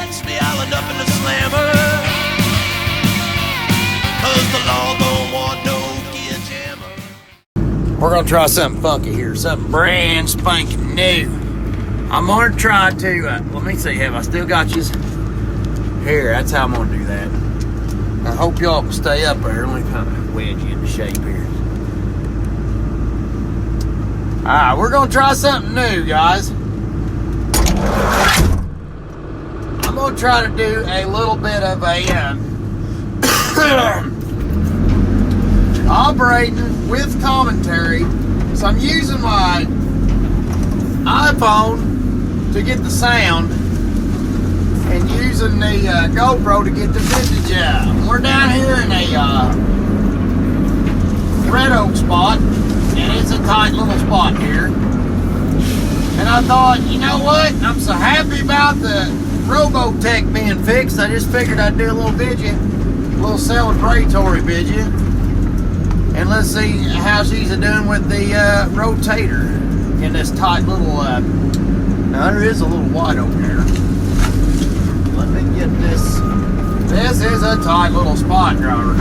catch me island up in the slammer. Cause the law don't want no gear jammer. We're gonna try something funky here, something brand spanking new. I'm gonna try to, let me see, have I still got you? Here, that's how I'm gonna do that. I hope y'all can stay up there. Let me kind of wedge you into shape here. Alright, we're gonna try something new, guys. I'm gonna try to do a little bit of a operating with commentary. So I'm using my iPhone to get the sound and using the GoPro to get the vintage out. We're down here in a red oak spot, and it's a tight little spot here. And I thought, you know what? I'm so happy about the ROBOTEC being fixed. I just figured I'd do a little video, a little celebratory video. And let's see how she's doing with the rotator in this tight little, now there is a little wide open here. Let me get this. This is a tight little spot driver.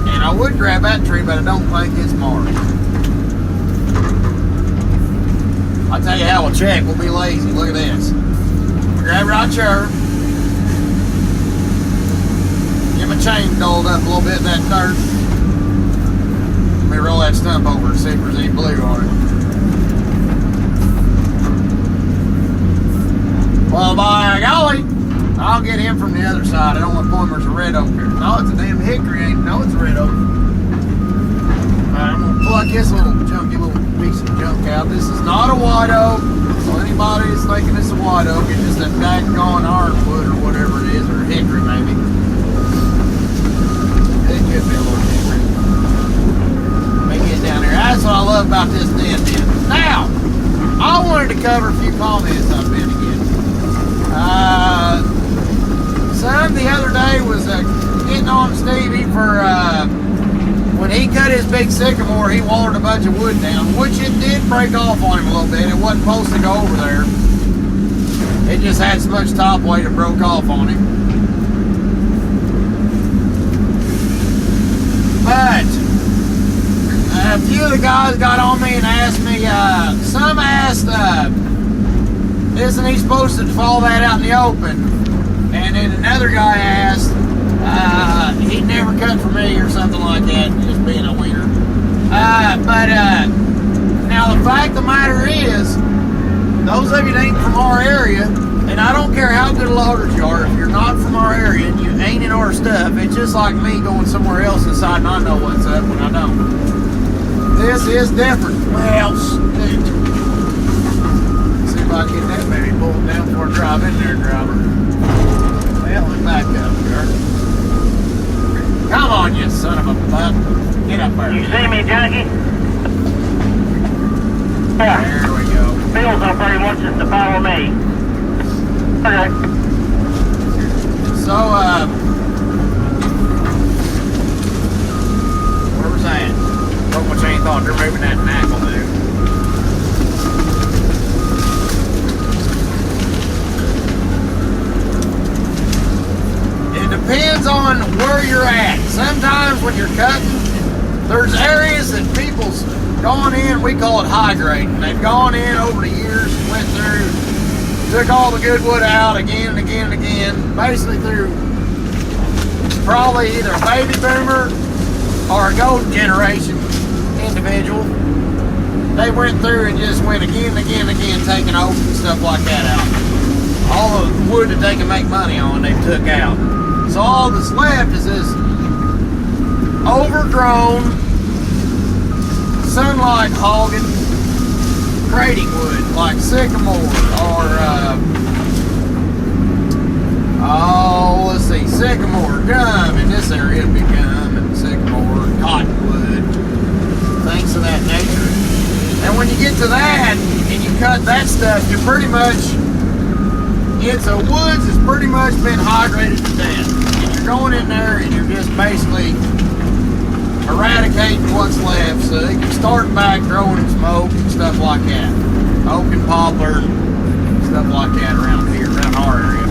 And I would grab that tree, but I don't think it's marked. I'll tell you how we'll check. We'll be lazy. Look at this. Grab it right here. Get my chain dulled up a little bit in that dirt. Let me roll that stump over and see if there's any blue on it. Well, by golly, I'll get him from the other side. I don't want to point there's a red oak here. No, it's a damn hickory. Ain't no, it's a red oak. Alright, I'm gonna pluck this little junky little piece of junk out. This is not a white oak. So anybody that's thinking it's a white oak, it's just a daggone ironwood or whatever it is, or hickory maybe. It could be a little hickory. Let me get down there. That's what I love about this den. Now, I wanted to cover a few comments I've been getting. Some the other day was getting on Stevie for when he cut his big sycamore, he watered a bunch of wood down, which it did break off on him a little bit. It wasn't supposed to go over there. It just had so much top weight it broke off on him. But a few of the guys got on me and asked me, some asked, isn't he supposed to fall that out in the open? And then another guy asked, he'd never cut for me or something like that, just being a wiener. Now the fact of the matter is, those of you that ain't from our area, and I don't care how good loaders you are, if you're not from our area and you ain't in our stuff, it's just like me going somewhere else inside and I know what's up when I don't. This is different. Well, shoot. See if I can get that baby pulled down before I drive in there, driver. Well, let me back up here. Come on, you son of a butt. Get up there. You see me, Junkie? Yeah. There we go. Bill's up there. He wants us to follow me. Okay. So, where was that? Broke my chain thought they're moving that knackle, dude. It depends on where you're at. Sometimes when you're cutting, there's areas that people's gone in, we call it high grading. They've gone in over the years, went through, took all the good wood out again and again and again, basically through probably either a baby boomer or a golden generation individual. They went through and just went again and again and again, taking oak and stuff like that out. All the wood that they can make money on, they took out. So all that's left is this overgrown, sunlight hogging grading wood, like sycamore or let's see, sycamore, gum. In this area it'd be gum and sycamore, cottonwood, things of that nature. And when you get to that and you cut that stuff, you're pretty much, it's a woods that's pretty much been hydrated to death. And you're going in there and you're just basically eradicating what's left so they can start back growing smoke and stuff like that. Oak and poplar, stuff stuff like that around here, around our area.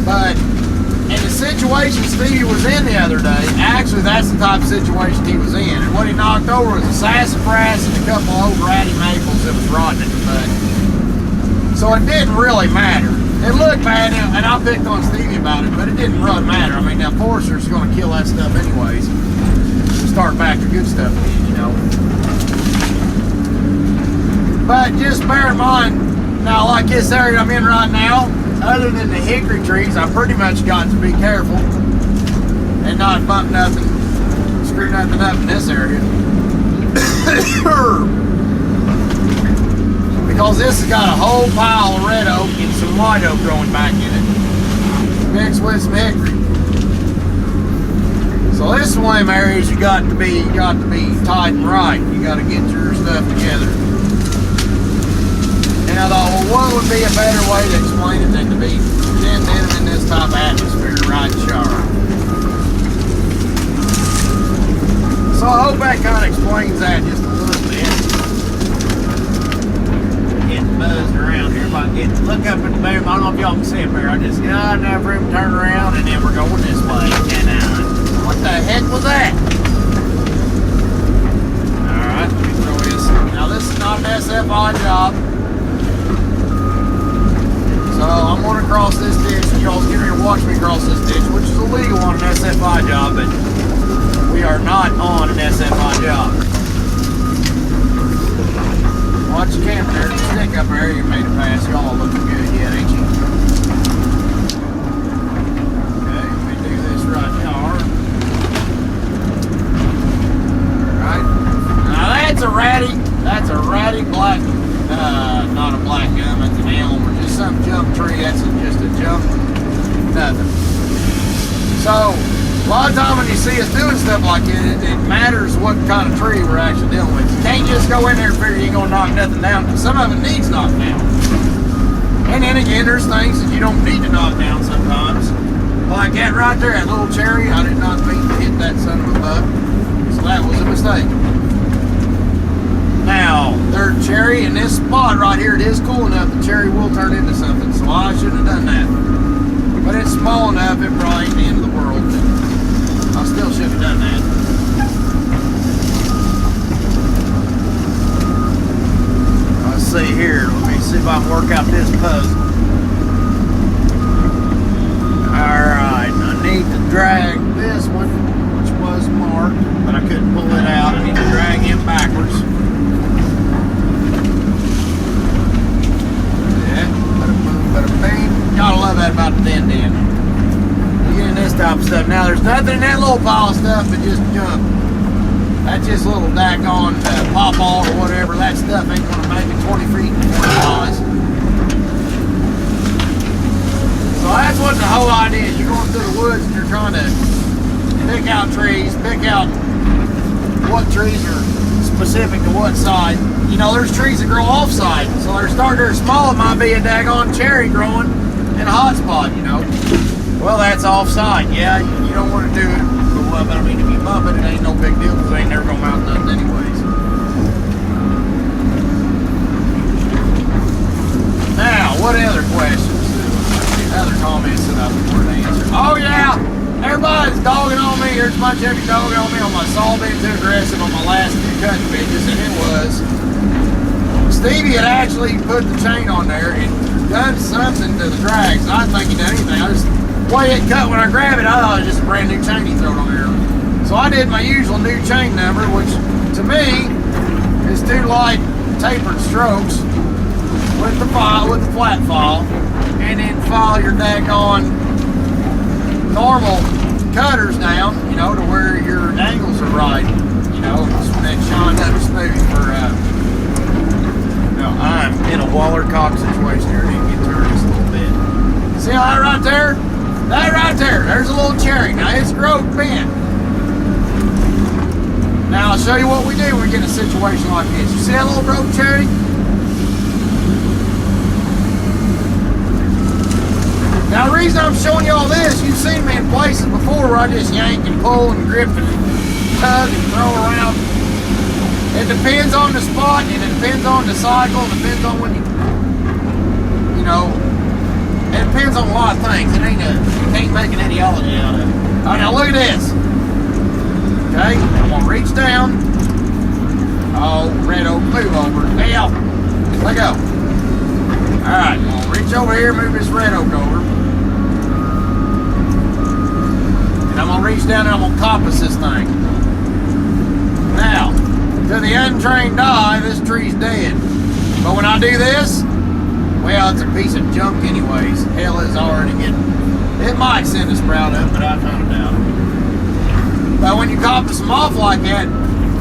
But in the situation Stevie was in the other day, actually that's the type of situation he was in. And what he knocked over was a sassafras and a couple old ratty maples that was rotting in the mud. So it didn't really matter. It looked bad, and I picked on Stevie about it, but it didn't really matter. I mean, now Forrester's going to kill that stuff anyways. Start back to good stuff again, you know. But just bear in mind, now like this area I'm in right now, other than the hickory trees, I pretty much got to be careful and not bump nothing, screw nothing up in this area. Because this has got a whole pile of red oak and some white oak growing back in it, mixed with some hickory. So this is one of them areas you got to be tight and right. You got to get your stuff together. And I thought, well, what would be a better way to explain it than to be in this type of atmosphere, right shower. So I hope that kind of explains that just a little bit. Getting buzzed around here by look up at the bear. I don't know if y'all can see it there. I just got enough room to turn around and then we're going this way. And what the heck was that? Alright, let me throw this. Now this is not an SFI job. So I'm going to cross this ditch. Y'all's getting ready to watch me cross this ditch, which is illegal on an SFI job, but we are not on an SFI job. Watch your camera there. Stick up there. You made it past. Y'all looking good yet, ain't you? Okay, let me do this right here. Alright. Now that's a ratty black, not a black gum, it's an elm or just some jump tree. That's just a jump nothing. So a lot of time when you see us doing stuff like it, it matters what kind of tree we're actually dealing with. You can't just go in there and figure you're going to knock nothing down, because some of it needs knocked down. And then again, there's things that you don't need to knock down sometimes. Like that right there, that little cherry, I did not mean to hit that son of a buck. So that was a mistake. Now, their cherry in this spot right here, it is cool enough the cherry will turn into something, so I shouldn't have done that. But it's small enough, it probably ain't the end of the world. I still should have done that. Let's see here. Let me see if I can work out this puzzle. Alright, I need to drag this one, which was marked, but I couldn't pull it out. I need to drag him backwards. Yeah, bada bing. Gotta love that about the din-din. Getting this type of stuff. Now there's nothing in that little pile of stuff but just junk. That's just little daggone pawpaw or whatever. That stuff ain't gonna make it 20 feet in 20 miles. So that's what the whole idea is. You're going through the woods and you're trying to pick out trees, pick out what trees are specific to what side. You know, there's trees that grow off-side. So they're small, it might be a daggone cherry growing in a hot spot, you know. Well, that's offside. Yeah, you don't want to do it. But I mean, if you bump it, it ain't no big deal because they ain't never going to mount nothing anyways. Now, what other questions? Other comments that I want to answer. Oh, yeah. Everybody's dogging on me. There's a bunch of you dogging on me on my saw being too aggressive on my last few cutting bitches, and it was. Stevie had actually put the chain on there and done something to the drags. I didn't think he did anything. I just the way it cut when I grabbed it, I thought it was just a brand new chain he threw on there. So I did my usual new chain number, which to me is 2 light tapered strokes with the flat file, and then file your daggone normal cutters down, you know, to where your angles are right, you know, that shine up smooth for I'm in a Waller cock situation here. I need to get turned just a little bit. See that right there? That right there. There's a little cherry. Now it's growth bent. Now I'll show you what we do when we get in a situation like this. You see that little growth cherry? Now the reason I'm showing you all this, you've seen me in places before where I just yank and pull and grip and tug and throw around. It depends on the spot, and it depends on the cycle, it depends on when you you know, it depends on a lot of things. It ain't you can't make an ideology out of it. All right, now look at this. Okay, I'm gonna reach down. Oh, red oak, move over. Hey, out. Let go. All right, I'm gonna reach over here, move this red oak over. And I'm gonna reach down and I'm gonna coppice this thing. Now, to the untrained eye, this tree's dead. But when I do this, well, it's a piece of junk anyways. Hell is already getting, it might send a sprout up, but I found it out. But when you coppice them off like that,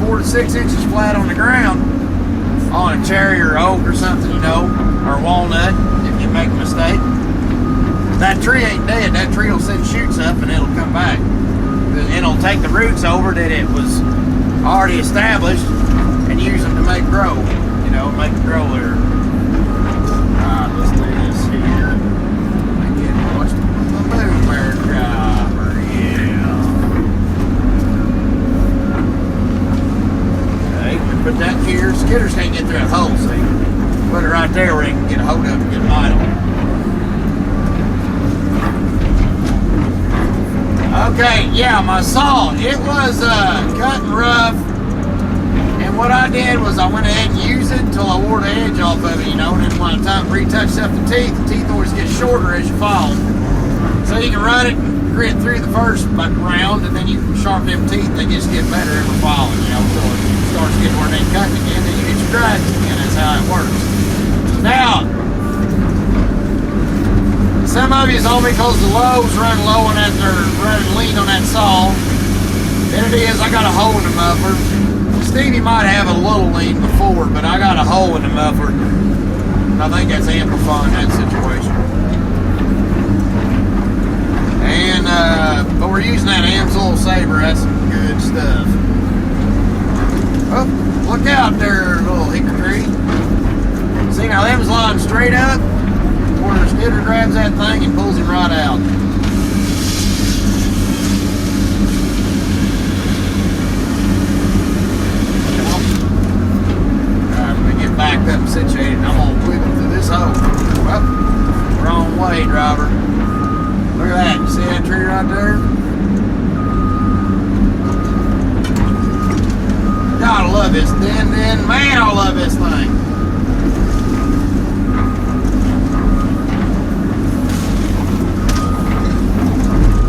4 to 6 inches flat on the ground, on a cherry or oak or something, you know, or walnut, if you make a mistake, that tree ain't dead. That tree will send shoots up and it'll come back. It'll take the roots over that it was already established and use them to make grow, you know, make it grow there. Alright, let's do this here. Again, watch the blueberry driver, yeah. Okay, we put that here. Skidders can't get through that hole, see? Put it right there where they can get a hold of it and get a bite on it. Okay, yeah, my saw, it was cutting rough, and what I did was I went ahead and used it until I wore the edge off of it, you know, and then when I retouched up the teeth always get shorter as you fall. So you can run it and grit through the first round, and then you can sharpen them teeth, and they just get better every falling, you know, until it starts getting where they cutting again, then you get your grades again. That's how it works. Now, some of you is on because the lows run low on that, or running lean on that saw. Then it is, I got a hole in the muffler. Stevie might have a little lean before, but I got a hole in the muffler. And I think that's amplifying that situation. And, but we're using that Amsoil Saber. That's some good stuff. Oh, look out there, little hickory tree. See, now them's lying straight up. Where the skidder grabs that thing and pulls him right out. Alright, let me get backed up and situated. I'm gonna wiggle through this hole. Well, wrong way, driver. Look at that. You see that tree right there? Gotta love this den. Man, I love this thing.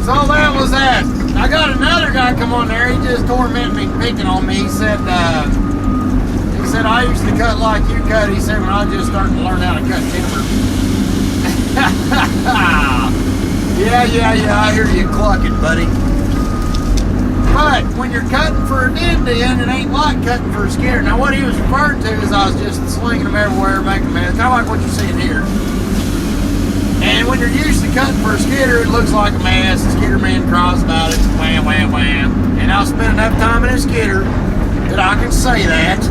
So that was that. I got another guy come on there. He just tormented me, picking on me. He said I used to cut like you cut. He said when I was just starting to learn how to cut timber. Yeah. I hear you clucking, buddy. But when you're cutting for a den, it ain't like cutting for a skidder. Now what he was referring to is I was just slinging them everywhere, making them. Kind of like what you're seeing here. And when you're used to cutting for a skidder, it looks like a mess. The skidder man cries about it. Wham, wham, wham. And I'll spend enough time in a skidder that I can say that.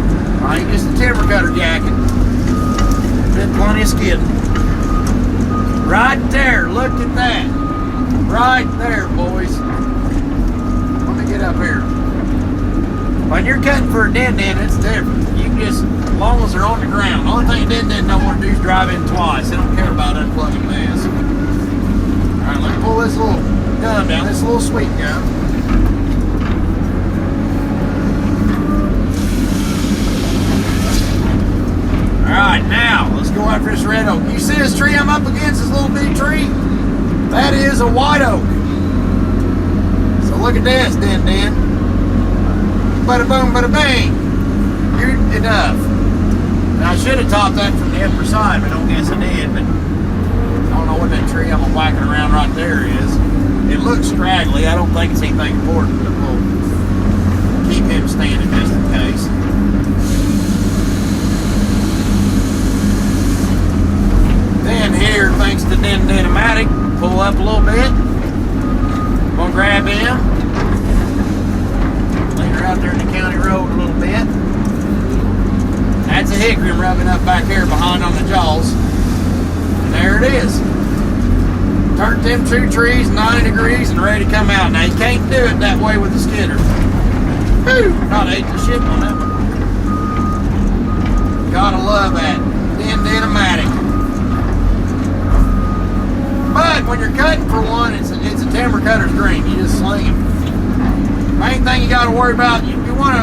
I ain't just a timber cutter jacket. Did plenty of skidding. Right there. Look at that. Right there, boys. Let me get up here. When you're cutting for a den, it's different. You can just, as long as they're on the ground. The only thing a den don't want to do is drive in twice. They don't care about unplugging mess. Alright, let me pull this little gun down, this little sweet gun. Alright, now, let's go after this red oak. You see this tree I'm up against, this little big tree? That is a white oak. So look at this, den. Bada boom, bada bang. Good enough. Now I should have topped that from the upper side, but I don't guess I did. But I don't know what that tree I'm whacking around right there is. It looks scraggly. I don't think it's anything important, but we'll keep him standing just in case. Then here, thanks to Den-Den-O-Matic, pull up a little bit. I'm gonna grab him. Out there in the county road a little bit. That's a hickory I'm rubbing up back here behind on the jaws. And there it is. Turned them two trees 90 degrees and ready to come out. Now you can't do it that way with the skidder. Whew! Not ate the shit on that one. Gotta love that. Den-Den-O-Matic. got to worry about, you want to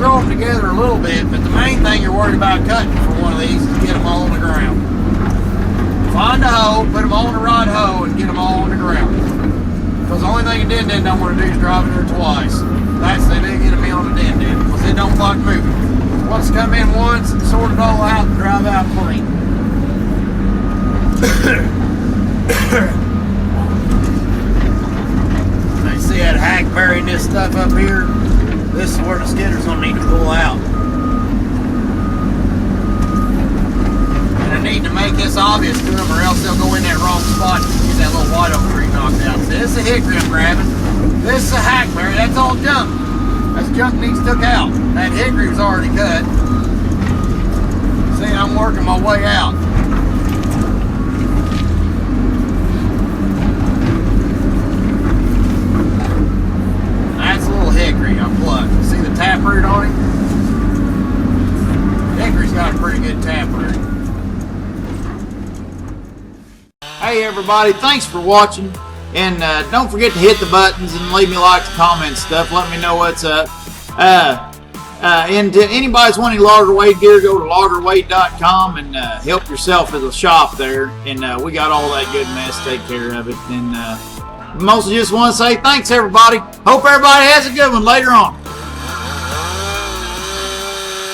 throw them together a little bit, but the main thing you're worried about cutting for one of these is get them all on the ground. Find a hoe, put them all in the right hoe, and get them all on the ground. Because the only thing a den don't want to do is drive in there twice. That's the big enemy on the den, because it don't like moving. Once come in once and sort it all out and drive out clean. Now you see that hackberry and this stuff up here? This is where the skidder's gonna need to pull out. And I need to make this obvious to them, or else they'll go in that wrong spot and get that little white oak tree knocked out. See, this is a hickory I'm grabbing. This is a hackberry. That's all junk. That's junk needs took out. That hickory was already cut. See, I'm working my way out. That's a little hickory I plucked. See the taproot on him? Hickory's got a pretty good taproot. Hey everybody, thanks for watching. And don't forget to hit the buttons and leave me likes, comments, stuff. Let me know what's up. And to anybody's wanting logger weight gear, go to loggerweight.com and help yourself at the shop there. And we got all that good mess. Take care of it. And mostly just want to say thanks, everybody. Hope everybody has a good one later on.